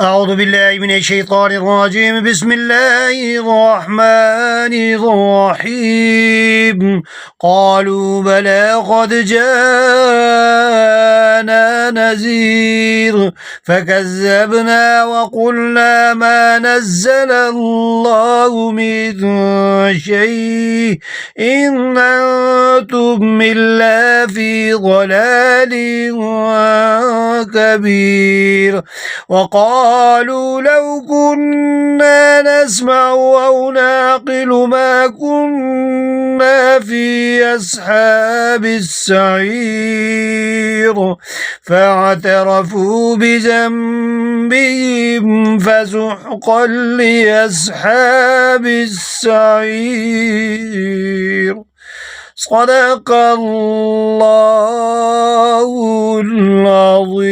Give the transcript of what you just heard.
أعوذ بالله من الشيطان الرجيم. بسم الله الرحمن الرحيم. قالوا بلى قد جاءنا نذير فكذبنا وقلنا ما نزل الله من شيء إن أنتم إلا في ضلال كبير. وقالوا لو كنا نسمع أو نعقل ما كنا في أصحاب السعير فاعترفوا بذنبهم فسحقا لأصحاب السعير. صدق الله العظيم.